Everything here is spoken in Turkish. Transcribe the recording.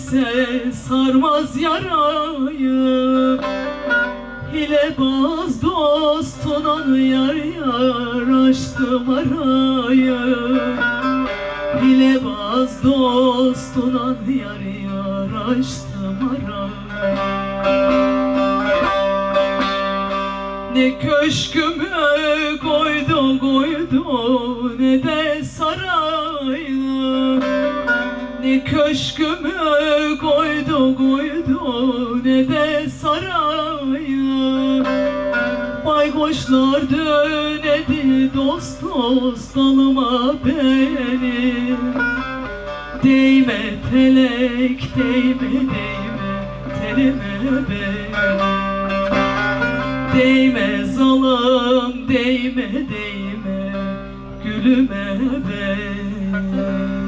ise sarmaz yarayı. Hilebaz dostuna yar yar açtım arayı. Hilebaz dostuna yar yar açtım arayı. Ne köşkümü koydu ne de sarayı. Ne köşkümü koydu ne de sarayı. Baykoşlar dönedi dost dost alıma beni. Değme felek değme telime beni. Değme zalım değme gülüme beni.